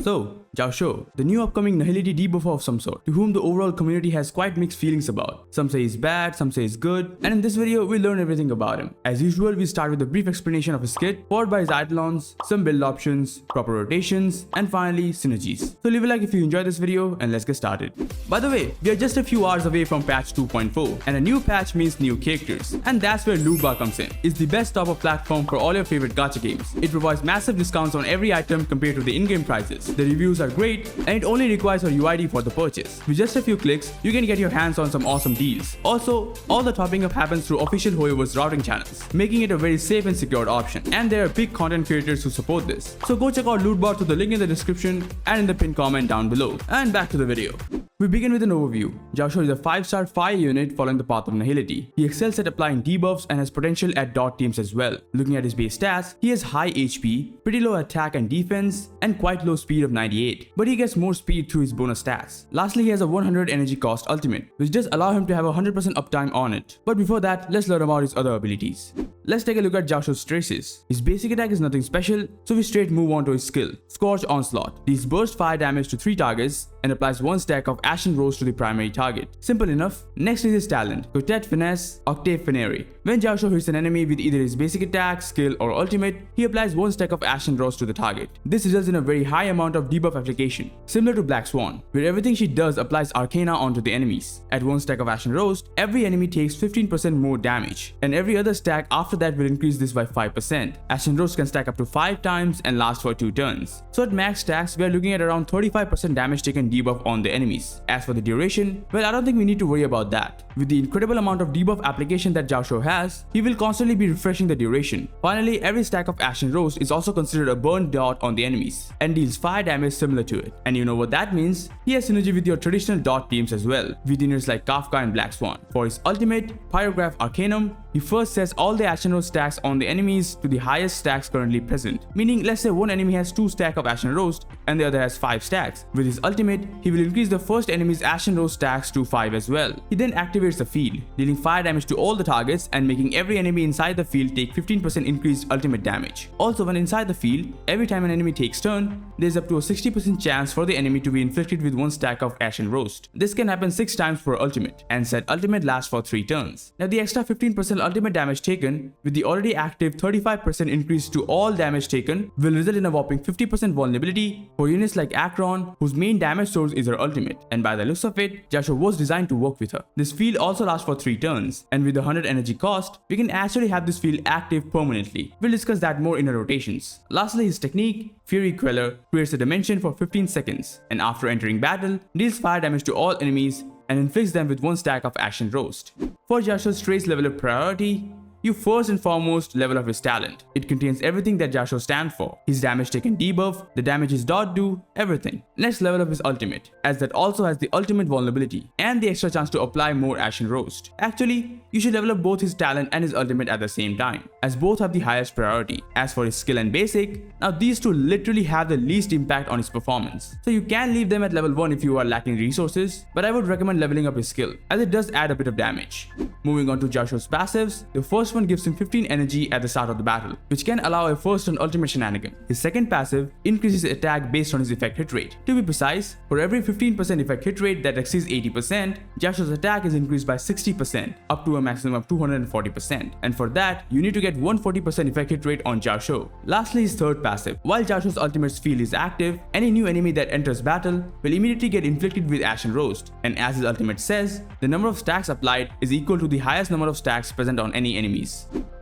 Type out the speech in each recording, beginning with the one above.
So, Jiaoqiu, the new upcoming nihility debuffer of some sort, to whom the overall community has quite mixed feelings about. Some say he's bad, some say he's good, and in this video we'll learn everything about him. As usual, we start with a brief explanation of his kit, followed by his Eidolons, some build options, proper rotations, and finally synergies. So leave a like if you enjoyed this video and let's get started. By the way, we are just a few hours away from patch 2.4, and a new patch means new characters, and that's where loot bar comes in. It's the best top-up platform for all your favorite gacha games. It provides massive discounts on every item compared to the in-game prices. The reviews are great, and it only requires your UID for the purchase. With just a few clicks, you can get your hands on some awesome deals. Also, all the topping up happens through official Hoyoverse routing channels, making it a very safe and secure option. And there are big content creators who support this. So go check out Lootbar through the link in the description and in the pinned comment down below. And back to the video. We begin with an overview. Jiaoqiu is a 5-star fire unit following the path of nihility. He excels at applying debuffs and has potential at dot teams as well. Looking at his base stats, he has high HP, pretty low attack and defense, and quite low speed of 98. But he gets more speed through his bonus stats. Lastly, he has a 100 energy cost ultimate, which does allow him to have a 100% uptime on it. But before that, let's learn about his other abilities. Let's take a look at Jiaoqiu's traces. His basic attack is nothing special, so we straight move on to his skill, Scorch Onslaught. Deals burst fire damage to 3 targets and applies 1 stack of Ashen Rose to the primary target. Simple enough. Next is his talent, Quartet Finesse Octave Finere. When Jiaoqiu hits an enemy with either his basic attack, skill or ultimate, he applies 1 stack of Ashen Rose to the target. This results in a very high amount of debuff application, similar to Black Swan, where everything she does applies Arcana onto the enemies. At 1 stack of Ashen Rose, every enemy takes 15% more damage, and every other stack after that will increase this by 5%. Ashen Rose can stack up to 5 times and last for 2 turns. So at max stacks, we are looking at around 35% damage taken debuff on the enemies. As for the duration, well, I don't think we need to worry about that. With the incredible amount of debuff application that Jiaoqiu has, he will constantly be refreshing the duration. Finally, every stack of Ashen Rose is also considered a burn dot on the enemies and deals fire damage similar to it. And you know what that means? He has synergy with your traditional dot teams as well, with units like Kafka and Black Swan. For his ultimate, Pyrograph Arcanum, he first sets all the Ashen Rose stacks on the enemies to the highest stacks currently present. Meaning, let's say one enemy has 2 stacks of Ashen Rose and the other has 5 stacks. With his ultimate, he will increase the first enemy's Ashen Rose stacks to 5 as well. He then activates the field, dealing fire damage to all the targets and making every enemy inside the field take 15% increased ultimate damage. Also, when inside the field, every time an enemy takes turn, there's up to a 60% chance for the enemy to be inflicted with 1 stack of Ashen Rose. This can happen 6 times per ultimate, and said ultimate lasts for 3 turns. Now the extra 15% ultimate damage taken, with the already active 35% increase to all damage taken, will result in a whopping 50% vulnerability for units like Akron, whose main damage source is her ultimate, and by the looks of it, Jiaoqiu was designed to work with her. This field also lasts for 3 turns, and with the 100 energy cost, we can actually have this field active permanently. We'll discuss that more in our rotations. Lastly, his technique, Fury Queller, creates a dimension for 15 seconds, and after entering battle, deals fire damage to all enemies and inflicts them with 1 stack of Ashen Roast. For Jiaoqiu's trace level of priority, you first and foremost level up his talent. It contains everything that Jiaoqiu stands for. His damage taken debuff, the damage his dot do, everything. Next, level up his ultimate, as that also has the ultimate vulnerability and the extra chance to apply more Ashen Roast. Actually, you should level up both his talent and his ultimate at the same time, as both have the highest priority. As for his skill and basic, now these two literally have the least impact on his performance. So you can leave them at level 1 if you are lacking resources, but I would recommend leveling up his skill, as it does add a bit of damage. Moving on to Jiaoqiu's passives, the first one gives him 15 energy at the start of the battle, which can allow a first and ultimate shenanigan. His second passive increases attack based on his effect hit rate. To be precise, for every 15% effect hit rate that exceeds 80%, Jiaoqiu's attack is increased by 60%, up to a maximum of 240%. And for that, you need to get 140% effect hit rate on Jiaoqiu. Lastly, his third passive. While Jiaoqiu's ultimate's field is active, any new enemy that enters battle will immediately get inflicted with Ashen Roast. And as his ultimate says, the number of stacks applied is equal to the highest number of stacks present on any enemies.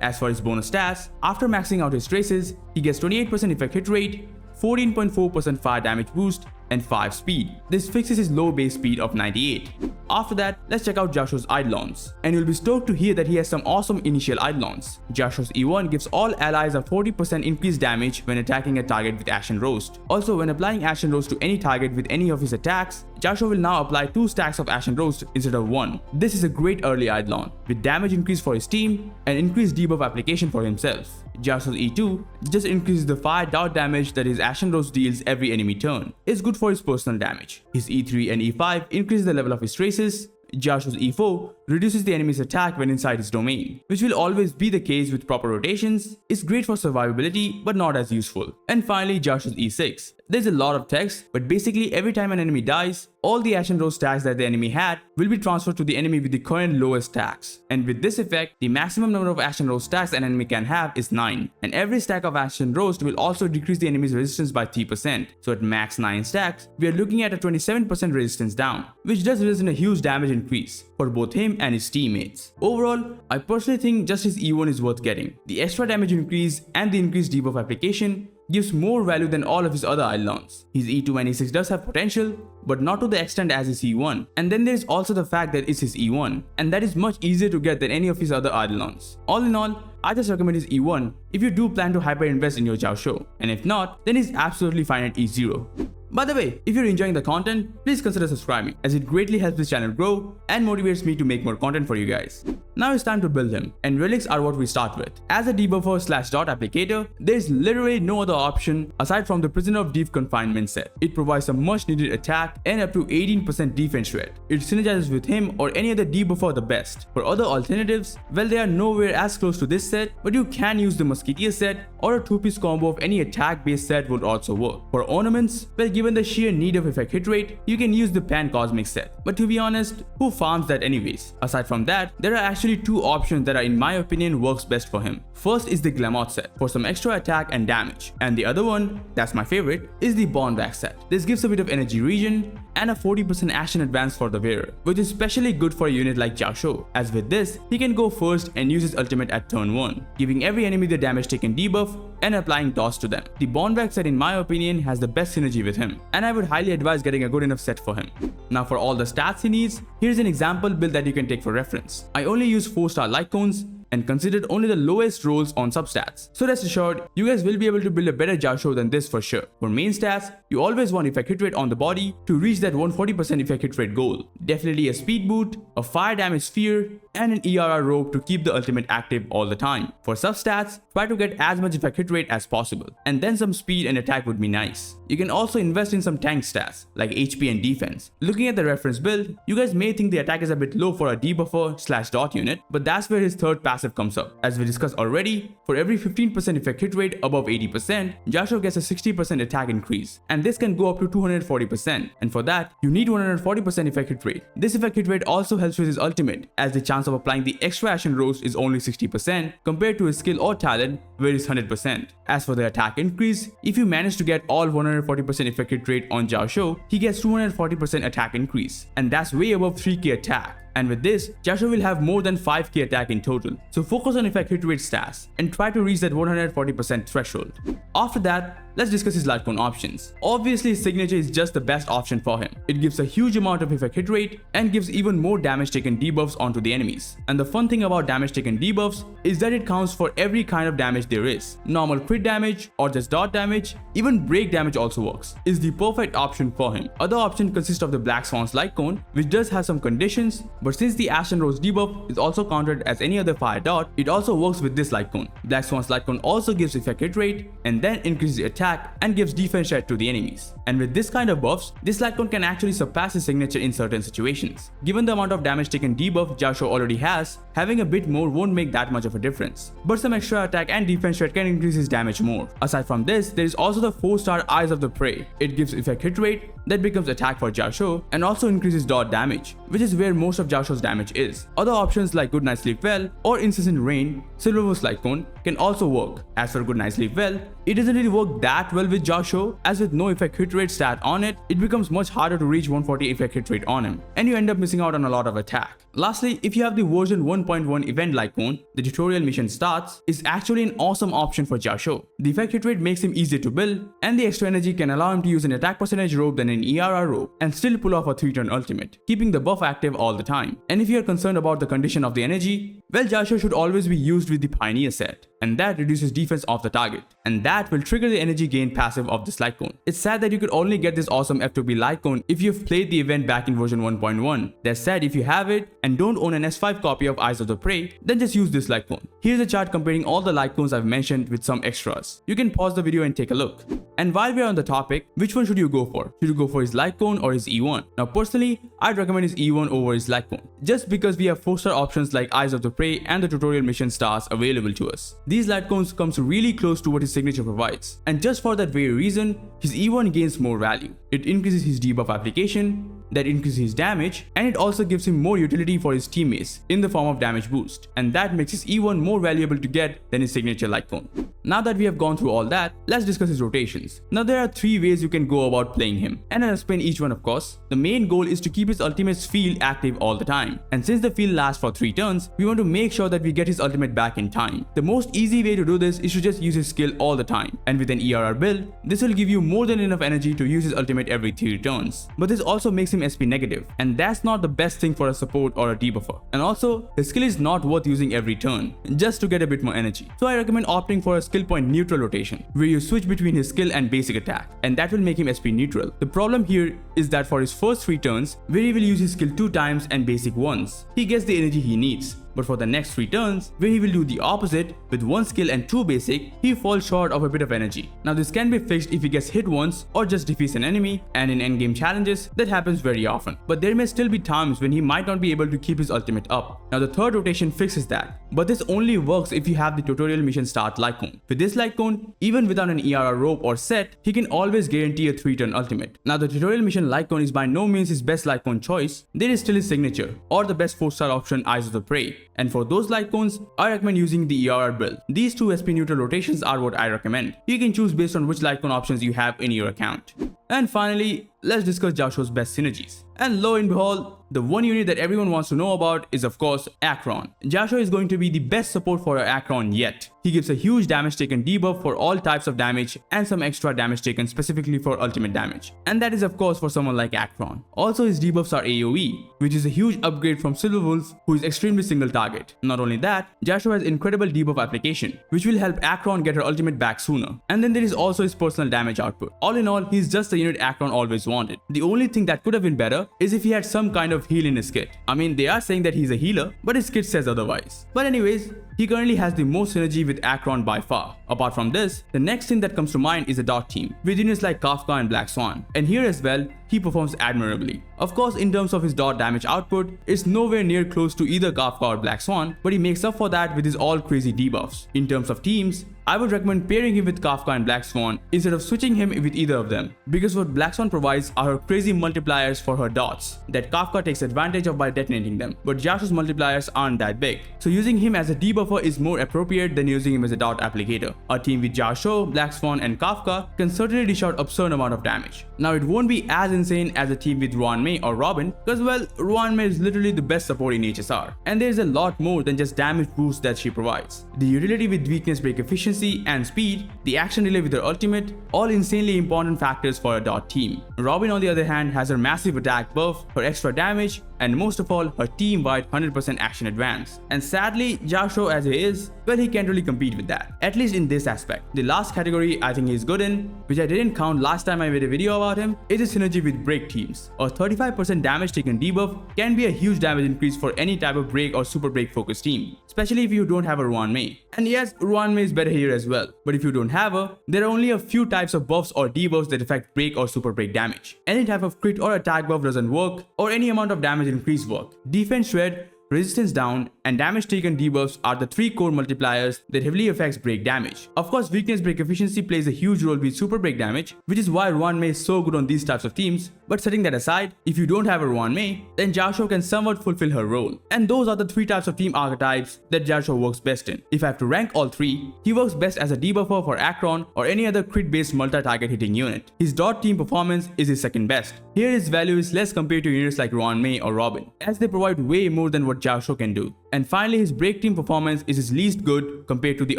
As for his bonus stats, after maxing out his traces, he gets 28% effect hit rate, 14.4% fire damage boost, and 5 speed. This fixes his low base speed of 98. After that, let's check out Jiaoqiu's Eidolons, and you'll be stoked to hear that he has some awesome initial Eidolons. Jiaoqiu's E1 gives all allies a 40% increased damage when attacking a target with Ashen Roast. Also, when applying Ashen Roast to any target with any of his attacks, Jiaoqiu will now apply 2 stacks of Ashen Roast instead of 1. This is a great early Eidolon, with damage increase for his team and increased debuff application for himself. Jiaoqiu's E2 just increases the fire dot damage that his Ashen Roast deals every enemy turn. It's good for his personal damage. His E3 and E5 increase the level of his traces. Jiaoqiu's E4 reduces the enemy's attack when inside his domain, which will always be the case with proper rotations. It's great for survivability but not as useful. And finally, Jiaoqiu's E6. There's a lot of text, but basically every time an enemy dies, all the Ashen Rose stacks that the enemy had will be transferred to the enemy with the current lowest stacks. And with this effect, the maximum number of Ashen Rose stacks an enemy can have is 9. And every stack of Ashen Rose will also decrease the enemy's resistance by 3%. So at max 9 stacks, we are looking at a 27% resistance down, which does result in a huge damage increase for both him and his teammates. Overall, I personally think just his E1 is worth getting. The extra damage increase and the increased debuff application gives more value than all of his other Eidolons. His E2 and E6 does have potential, but not to the extent as his E1. And then there is also the fact that it's his E1, and that is much easier to get than any of his other Eidolons. All in all, I just recommend his E1 if you do plan to hyper invest in your Jiaoqiu, and if not, then he's absolutely fine at E0. By the way, if you're enjoying the content, please consider subscribing, as it greatly helps this channel grow and motivates me to make more content for you guys. Now it's time to build him, and relics are what we start with. As a debuffer / dot applicator, there's literally no other option aside from the Prisoner of Deep Confinement set. It provides a much needed attack and up to 18% defense rate. It synergizes with him or any other debuffer the best. For other alternatives, well, they are nowhere as close to this set, but you can use the Musketeer set or a 2-piece combo of any attack based set would also work. For ornaments, well, given the sheer need of effect hit rate, you can use the Pan Cosmic set. But to be honest, who farms that anyways? Aside from that, there are actually two options that are in my opinion works best for him. First is the Glamour set for some extra attack and damage, and the other one, that's my favorite, is the Bond Wax set. This gives a bit of energy regen and a 40% action advance for the wearer, which is especially good for a unit like Jiaoqiu, as with this, he can go first and use his ultimate at turn 1, giving every enemy the damage taken debuff and applying DOS to them. The Bond Wax set in my opinion has the best synergy with him, and I would highly advise getting a good enough set for him. Now for all the stats he needs, here's an example build that you can take for reference. I only use 4-star Lightcones and considered only the lowest rolls on substats. So rest assured, you guys will be able to build a better Jiaoqiu than this for sure. For main stats, you always want effect hit rate on the body to reach that 140% effect hit rate goal. Definitely a speed boot, a fire damage sphere, and an ERR rope to keep the ultimate active all the time. For substats, try to get as much effect hit rate as possible, and then some speed and attack would be nice. You can also invest in some tank stats like HP and defense. Looking at the reference build, you guys may think the attack is a bit low for a debuffer / dot unit, but that's where his third passive comes up. As we discussed already, for every 15% effect hit rate above 80%, Jiaoqiu gets a 60% attack increase, and this can go up to 240%, and for that, you need 140% effect hit rate. This effect hit rate also helps with his ultimate, as the chance of applying the extra Ashen Rose is only 60% compared to his skill or talent where it's 100%. As for the attack increase, if you manage to get all 140% effect hit rate on Jiaoqiu, he gets 240% attack increase, and that's way above 3k attack. And with this, Jiaoqiu will have more than 5k attack in total. So focus on effect hit rate stats and try to reach that 140% threshold. After that, let's discuss his Lightcone options. Obviously, his signature is just the best option for him. It gives a huge amount of effect hit rate and gives even more damage taken debuffs onto the enemies. And the fun thing about damage taken debuffs is that it counts for every kind of damage there is. Normal crit damage or just dot damage, even break damage also works. Is the perfect option for him. Other option consists of the Black Swan's Lightcone, which does have some conditions, but since the Ashen Rose debuff is also counted as any other fire dot, it also works with this Lightcone. Black Swan's Lightcone also gives effect hit rate and then increases attack and gives defense share to the enemies. And with this kind of buffs, this Lightcone can actually surpass his signature in certain situations. Given the amount of damage taken debuff Jiaoqiu already has, having a bit more won't make that much of a difference. But some extra attack and defense share can increase his damage more. Aside from this, there is also the 4-star Eyes of the Prey. It gives effect hit rate that becomes attack for Jiaoqiu and also increases dot damage, which is where most of Jiaoqiu's damage is. Other options like Good Night Sleep Well or Incessant Rain, Silverwood's Lightcone, can also work. As for Good Night Sleep Well, it doesn't really work that well with Jiaoqiu, as with no effect hit rate stat on it, it becomes much harder to reach 140 effect hit rate on him, and you end up missing out on a lot of attack. Lastly, if you have the version 1.1 event Lightcone, the tutorial mission starts, is actually an awesome option for Jiaoqiu. The effect hit rate makes him easier to build, and the extra energy can allow him to use an attack percentage rope than an ERR rope, and still pull off a 3-turn ultimate, keeping the buff active all the time. And if you are concerned about the condition of the energy, well, Jiaoqiu should always be used with the Pioneer set, and that reduces defense off the target, and that will trigger the energy gain passive of this Lightcone. It's sad that you could only get this awesome F2B Lightcone if you've played the event back in version 1.1. That said, if you have it and don't own an S5 copy of Eyes of the Prey, then just use this Lightcone. Here's a chart comparing all the Lightcones I've mentioned with some extras. You can pause the video and take a look. And while we're on the topic, which one should you go for? Should you go for his Lightcone or his E1? Now personally, I'd recommend his E1 over his Lightcone, just because we have 4-star options like Eyes of the Prey and the tutorial mission stars available to us. These Lightcones comes really close to what his signature provides. And just for that very reason, his E1 gains more value. It increases his debuff application, that increases his damage, and it also gives him more utility for his teammates in the form of damage boost, and that makes his E1 more valuable to get than his signature Lightcone. Now that we have gone through all that, let's discuss his rotations. Now there are 3 ways you can go about playing him, and I'll explain each one of course. The main goal is to keep his ultimate's field active all the time, and since the field lasts for 3 turns, we want to make sure that we get his ultimate back in time. The most easy way to do this is to just use his skill all the time, and with an ERR build, this will give you more than enough energy to use his ultimate every 3 turns. But this also makes him SP negative, and that's not the best thing for a support or a debuffer. And also, his skill is not worth using every turn, just to get a bit more energy. So I recommend opting for a skill point neutral rotation, where you switch between his skill and basic attack, and that will make him SP neutral. The problem here is that for his first 3 turns, where he will use his skill 2 times and basic once, he gets the energy he needs. But for the next 3 turns, where he will do the opposite, with 1 skill and 2 basic, he falls short of a bit of energy. Now this can be fixed if he gets hit once or just defeats an enemy, and in endgame challenges, that happens very often. But there may still be times when he might not be able to keep his ultimate up. Now the third rotation fixes that, but this only works if you have the tutorial mission start Lightcone. With this Lightcone, even without an ERR rope or set, he can always guarantee a 3-turn ultimate. Now the tutorial mission Lightcone is by no means his best Lightcone choice, there is still his signature, or the best 4-star option Eyes of the Prey. And for those Lightcones, I recommend using the ERR build. These 2 SP neutral rotations are what I recommend. You can choose based on which Lightcone options you have in your account. And finally, let's discuss Jiaoqiu's best synergies. And lo and behold, the one unit that everyone wants to know about is of course Acheron. Jiaoqiu is going to be the best support for Acheron yet. He gives a huge damage taken debuff for all types of damage and some extra damage taken specifically for ultimate damage. And that is of course for someone like Acheron. Also his debuffs are AoE, which is a huge upgrade from Silver Wolf, who is extremely single target. Not only that, Jiaoqiu has incredible debuff application, which will help Acheron get her ultimate back sooner. And then there is also his personal damage output. All in all, he's just the unit Acheron always wanted. The only thing that could have been better is if he had some kind of heal in his kit. I mean, they are saying that he's a healer, but his kit says otherwise. But anyways, he currently has the most synergy with Acheron by far. Apart from this, the next thing that comes to mind is a dot team, with units like Kafka and Black Swan. And here as well, he performs admirably. Of course, in terms of his dot damage output, it's nowhere near close to either Kafka or Black Swan, but he makes up for that with his all crazy debuffs. In terms of teams, I would recommend pairing him with Kafka and Black Swan instead of switching him with either of them, because what Black Swan provides are her crazy multipliers for her dots that Kafka takes advantage of by detonating them, but Jiaoqiu's multipliers aren't that big. So using him as a debuffer is more appropriate than using him as a dot applicator. A team with Jiaoqiu, Black Swan and Kafka can certainly dish out absurd amount of damage. Now it won't be as insane as a team with Ruanmei or Robin, because well, Ruanmei is literally the best support in HSR, and there's a lot more than just damage boost that she provides. The utility with weakness break efficiency and speed, the action delay with her ultimate, all insanely important factors for a dot team. Robin on the other hand has her massive attack buff, her extra damage, and most of all, her team-wide 100% action advance. And sadly, Jiaoqiu as he is, well, he can't really compete with that, at least in this aspect. The last category I think he's good in, which I didn't count last time I made a video about him, is his synergy with break teams. A 35% damage taken debuff can be a huge damage increase for any type of break or super break focused team, especially if you don't have a Ruanmei. And yes, Ruanmei is better here as well, but if you don't have her, there are only a few types of buffs or debuffs that affect break or super break damage. Any type of crit or attack buff doesn't work, or any amount of damage increase work. Defense shred, resistance down, and damage taken debuffs are the 3 core multipliers that heavily affects break damage. Of course, weakness break efficiency plays a huge role with super break damage, which is why Ruanmei is so good on these types of teams. But setting that aside, if you don't have a Ruanmei, then Jiaoqiu can somewhat fulfill her role. And those are the 3 types of team archetypes that Jiaoqiu works best in. If I have to rank all 3, he works best as a debuffer for Acheron or any other crit based multi-target hitting unit. His dot team performance is his second best. Here his value is less compared to units like Ruanmei or Robin, as they provide way more than what Jiaoqiu can do. And finally, his break team performance is his least good compared to the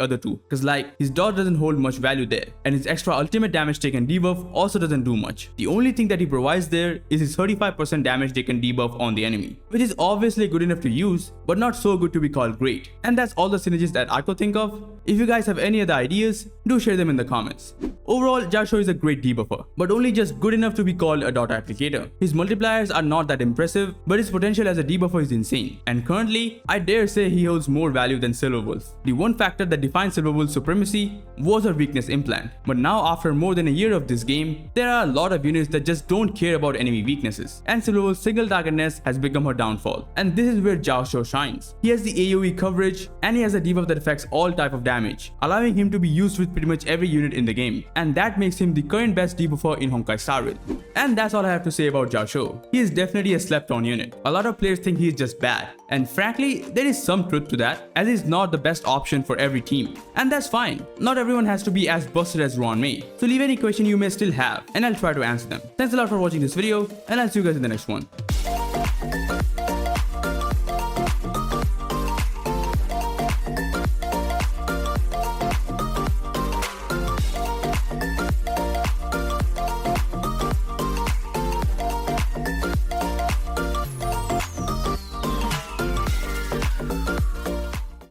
other 2, because like his dot doesn't hold much value there, and his extra ultimate damage taken debuff also doesn't do much. The only thing that he provides there is his 35% damage taken debuff on the enemy, which is obviously good enough to use, but not so good to be called great. And that's all the synergies that I could think of. If you guys have any other ideas, do share them in the comments. Overall, Jiaoqiu is a great debuffer, but only just good enough to be called a dot applicator. His multipliers are not that impressive, but his potential as a debuffer is insane, and currently, I dare say he holds more value than Silverwolf. The one factor that defines Silverwolf's supremacy was her weakness implant. But now after more than a year of this game, there are a lot of units that just don't care about enemy weaknesses. And Silverwolf's single targetness has become her downfall. And this is where Jiaoqiu shines. He has the AoE coverage and he has a debuff that affects all type of damage, allowing him to be used with pretty much every unit in the game. And that makes him the current best debuffer in Honkai Star Rail. And that's all I have to say about Jiaoqiu. He is definitely a slept on unit. A lot of players think he is just bad. And frankly, there is some truth to that, as he's not the best option for every team. And that's fine. Not everyone has to be as busted as Ron May. So leave any question you may still have and I'll try to answer them. Thanks a lot for watching this video and I'll see you guys in the next one.